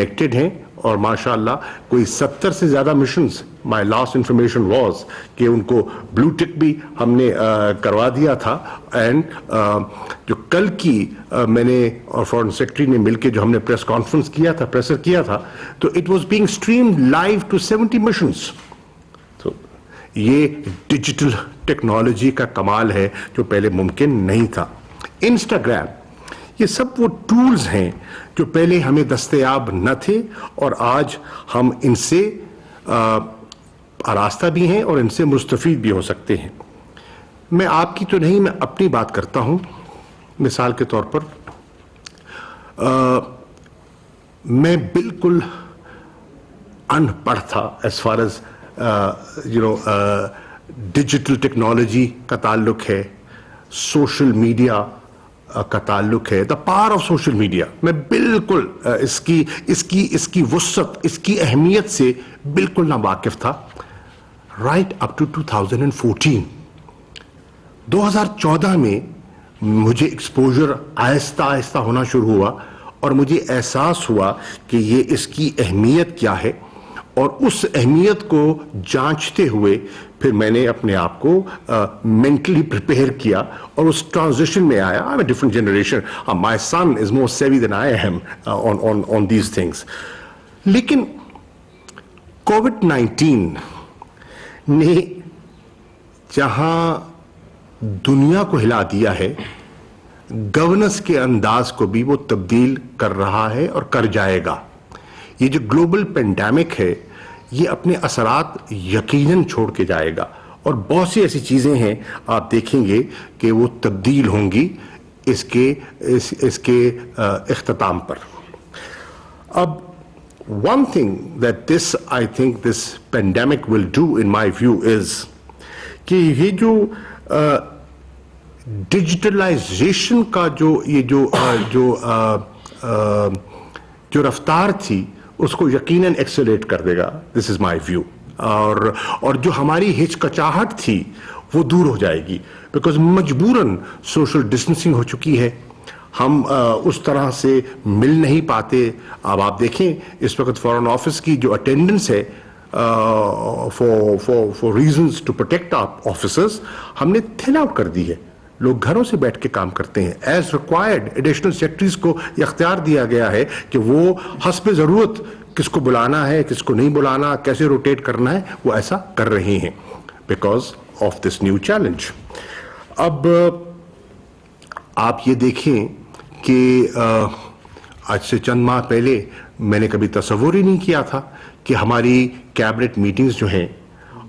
Connected ہیں اور ماشاءاللہ کوئی 70 سے زیادہ missions my last information was کہ ان کو بلو ٹک بھی ہم نے کروا دیا تھا. اینڈ جو کل کی میں نے اور فارن سیکرٹری نے مل کے جو ہم نے پریس کانفرنس کیا تھا, پریسر کیا تھا, تو it was being streamed live to 70 missions. تو یہ ڈیجیٹل ٹیکنالوجی کا کمال ہے جو پہلے ممکن نہیں تھا. انسٹاگرام, یہ سب وہ ٹولز ہیں جو پہلے ہمیں دستیاب نہ تھے اور آج ہم ان سے آراستہ بھی ہیں اور ان سے مستفید بھی ہو سکتے ہیں. میں آپ کی تو نہیں, میں اپنی بات کرتا ہوں. مثال کے طور پر میں بالکل ان پڑھ تھا as far as digital technology کا تعلق ہے, سوشل میڈیا کا تعلق ہے, the power of social media. میں بالکل اس کی وسعت, اس کی اہمیت سے بالکل نہ واقف تھا. رائٹ اپ ٹو 2014 2014 میں مجھے ایکسپوجر آہستہ آہستہ ہونا شروع ہوا اور مجھے احساس ہوا کہ یہ اس کی اہمیت کیا ہے, اور اس اہمیت کو جانچتے ہوئے پھر میں نے اپنے آپ کو مینٹلی پریپیئر کیا اور اس ٹرانزیشن میں آیا. I'm a different generation. My son is more savvy than I am on these things. لیکن COVID-19 نے جہاں دنیا کو ہلا دیا ہے, گورننس کے انداز کو بھی وہ تبدیل کر رہا ہے اور کر جائے گا. یہ جو گلوبل پینڈیمک ہے یہ اپنے اثرات یقیناً چھوڑ کے جائے گا اور بہت سی ایسی چیزیں ہیں آپ دیکھیں گے کہ وہ تبدیل ہوں گی اس کے اختتام پر. اب one thing that I think this pandemic will do in my view is کہ یہ جو ڈیجیٹلائزیشن کا جو رفتار تھی اس کو یقیناً ایکسلریٹ کر دے گا. دس از مائی ویو. اور جو ہماری ہچکچاہٹ تھی وہ دور ہو جائے گی, بیکاز مجبوراً سوشل ڈسٹینسنگ ہو چکی ہے, ہم اس طرح سے مل نہیں پاتے. اب آپ دیکھیں اس وقت فارن آفس کی جو اٹینڈنس ہے for reasons to protect officers, ہم نے تھن آؤٹ کر دی ہے. لوگ گھروں سے بیٹھ کے کام کرتے ہیں. ایز ریکوائرڈ ایڈیشنل سیکرٹریز کو یہ اختیار دیا گیا ہے کہ وہ حسب ضرورت کس کو بلانا ہے, کس کو نہیں بلانا, کیسے روٹیٹ کرنا ہے, وہ ایسا کر رہے ہیں because of this new challenge. اب آپ یہ دیکھیں کہ آج سے چند ماہ پہلے میں نے کبھی تصور ہی نہیں کیا تھا کہ ہماری کیبنٹ میٹنگز جو ہیں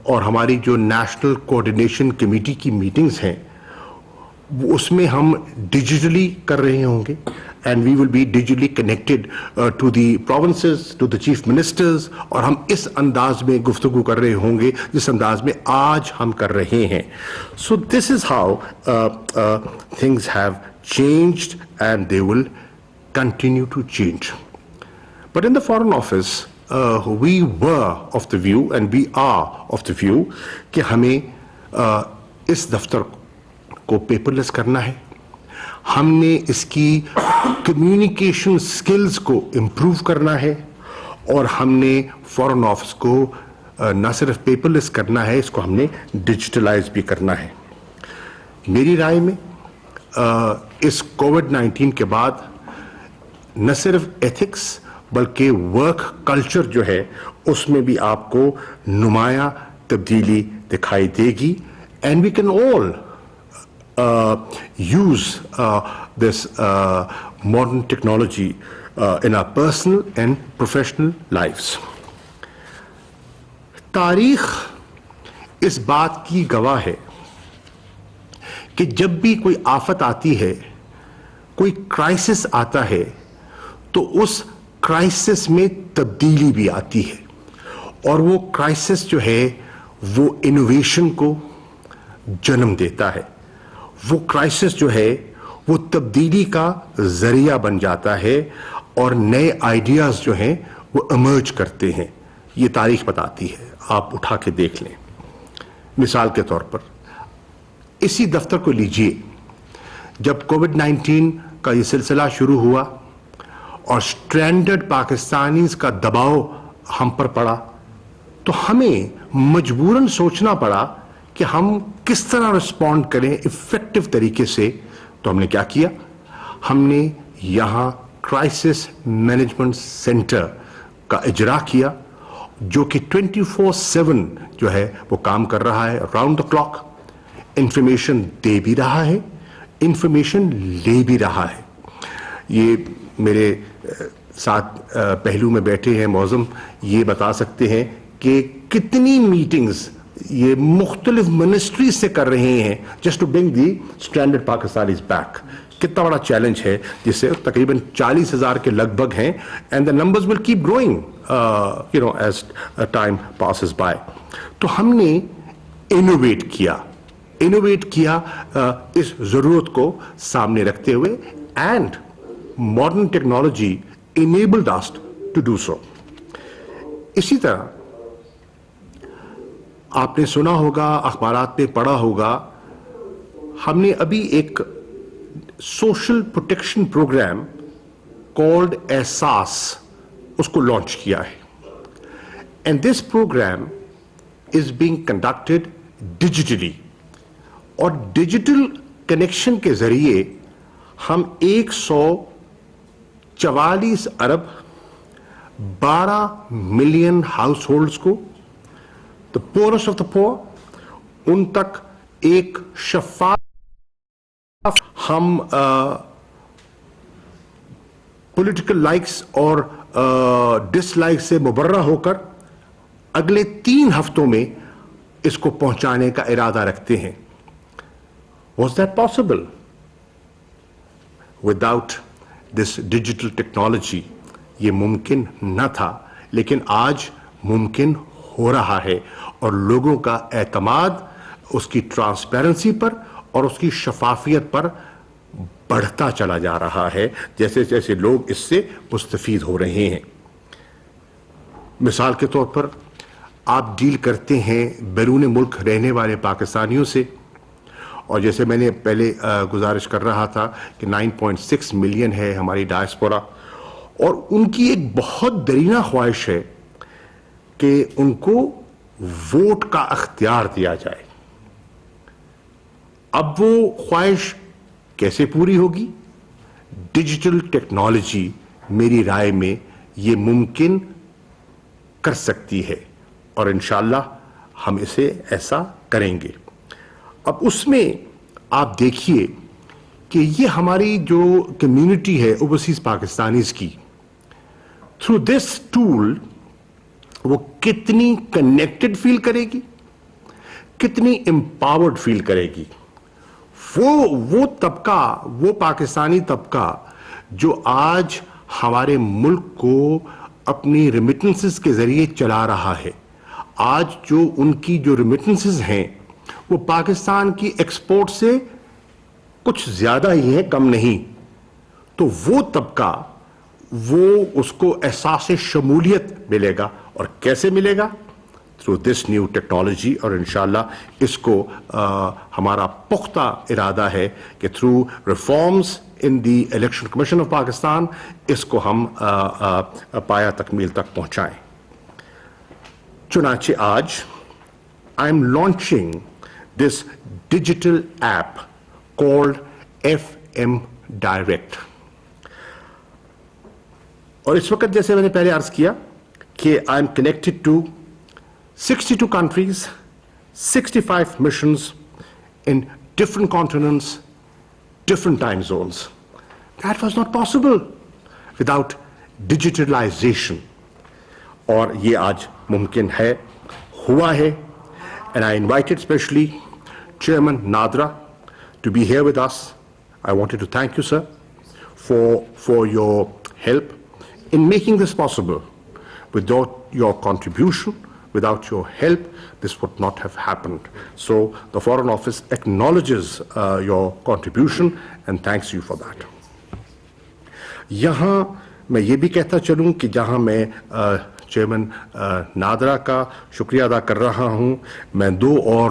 اور ہماری جو نیشنل کوآرڈینیشن کمیٹی کی میٹنگز ہیں اس میں ہم ڈیجیٹلی کر رہے ہوں گے, and we will be digitally connected to the provinces, to the chief ministers, اور ہم اس انداز میں گفتگو کر رہے ہوں گے جس انداز میں آج ہم کر رہے ہیں. So this is how things have changed and they will continue to change. But in the foreign office we were of the view and we are of the view کہ ہمیں اس دفتر کو پیپر لیس کرنا ہے. ہم نے اس کی کمیونیکیشن سکلز کو امپروو کرنا ہے اور ہم نے فارن آفس کو نہ صرف پیپر لیس کرنا ہے, اس کو ہم نے ڈیجیٹلائز بھی کرنا ہے. میری رائے میں اس کووڈ-19 کے بعد نہ صرف ایتھکس بلکہ ورک کلچر جو ہے اس میں بھی آپ کو نمایاں تبدیلی دکھائی دے گی. And we can all use this modern technology in our personal and professional lifes. تاریخ اس بات کی گواہ ہے کہ جب بھی کوئی آفت آتی ہے, کوئی کرائسس آتا ہے, تو اس کرائسس میں تبدیلی بھی آتی ہے, اور وہ کرائسس جو ہے وہ انوویشن کو جنم دیتا ہے. وہ کرائسس جو ہے وہ تبدیلی کا ذریعہ بن جاتا ہے اور نئے آئیڈیاز جو ہیں وہ ایمرج کرتے ہیں. یہ تاریخ بتاتی ہے, آپ اٹھا کے دیکھ لیں. مثال کے طور پر اسی دفتر کو لیجئے, جب کووڈ-19 کا یہ سلسلہ شروع ہوا اور اسٹرینڈڈ پاکستانیز کا دباؤ ہم پر پڑا تو ہمیں مجبوراً سوچنا پڑا کہ ہم کس طرح رسپونڈ کریں افیکٹو طریقے سے. تو ہم نے کیا کیا؟ ہم نے یہاں کرائسس مینجمنٹ سینٹر کا اجرا کیا جو کہ 24/7 جو ہے وہ کام کر رہا ہے, راؤنڈ دا کلاک انفارمیشن دے بھی رہا ہے, انفارمیشن لے بھی رہا ہے. یہ میرے ساتھ پہلو میں بیٹھے ہیں معظم, یہ بتا سکتے ہیں کہ کتنی میٹنگز یہ مختلف منسٹریز سے کر رہے ہیں just to bring the stranded Pakistanis back. کتنا بڑا چیلنج ہے جس سے تقریباً 40,000 کے لگ بھگ ہیں, and the numbers will keep growing as time passes by. تو ہم نے انوویٹ کیا اس ضرورت کو سامنے رکھتے ہوئے, and modern technology enabled us to do so. اسی طرح آپ نے سنا ہوگا, اخبارات میں پڑھا ہوگا, ہم نے ابھی ایک سوشل پروٹیکشن پروگرام کالڈ احساس اس کو لانچ کیا ہے. And this programme is being conducted digitally, اور ڈیجیٹل کنیکشن کے ذریعے ہم 144 ارب 12 ملین ہاؤس ہولڈز کو, the poorest of the poor, ان تک ایک شفاف ہم پولیٹیکل لائکس اور ڈس لائکس سے مبرہ ہو کر اگلے 3 ہفتوں میں اس کو پہنچانے کا ارادہ رکھتے ہیں. Was that possible? Without this digital technology یہ ممکن نہ تھا, لیکن آج ممکن ہو رہا ہے, اور لوگوں کا اعتماد اس کی ٹرانسپیرنسی پر اور اس کی شفافیت پر بڑھتا چلا جا رہا ہے جیسے جیسے لوگ اس سے مستفید ہو رہے ہیں. مثال کے طور پر آپ ڈیل کرتے ہیں بیرون ملک رہنے والے پاکستانیوں سے, اور جیسے میں نے پہلے گزارش کر رہا تھا کہ 9.6 ملین ہے ہماری ڈائسپورا, اور ان کی ایک بہت درینہ خواہش ہے کہ ان کو ووٹ کا اختیار دیا جائے. اب وہ خواہش کیسے پوری ہوگی؟ ڈیجیٹل ٹیکنالوجی میری رائے میں یہ ممکن کر سکتی ہے, اور انشاءاللہ ہم اسے ایسا کریں گے. اب اس میں آپ دیکھیے کہ یہ ہماری جو کمیونٹی ہے اوورسیز پاکستانیز کی, تھرو دس ٹول وہ کتنی کنیکٹڈ فیل کرے گی, کتنی امپاورڈ فیل کرے گی. وہ طبقہ, وہ پاکستانی طبقہ جو آج ہمارے ملک کو اپنی ریمیٹنسز کے ذریعے چلا رہا ہے, آج جو ان کی جو ریمیٹنسز ہیں وہ پاکستان کی ایکسپورٹ سے کچھ زیادہ ہی ہیں, کم نہیں. تو وہ طبقہ وہ اس کو احساس شمولیت ملے گا, اور کیسے ملے گا؟ Through this new technology. اور انشاءاللہ اس کو ہمارا پختہ ارادہ ہے کہ through reforms in the election commission of Pakistan اس کو ہم پایا تکمیل تک پہنچائیں. چنانچہ آج I am launching this digital app called FM Direct. اور اس وقت جیسے میں نے پہلے عرض کیا کہ I am connected to 62 countries, 65 missions in different continents, different time zones. That was not possible without digitalization. اور یہ آج ممکن ہے, ہوا ہے. And I invited specially Chairman Nadra to be here with us. I wanted to thank you, sir, for your help in making this possible. Without your contribution, without your help, this would not have happened. So the Foreign Office acknowledges your contribution and thanks you for that. یہاں میں یہ بھی کہتا چلوں کہ جہاں میں chairman NADRA کا شکریہ ادا کر رہا ہوں, میں 2 اور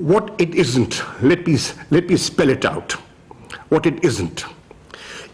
What it isn't, let me spell it out. What it isn't.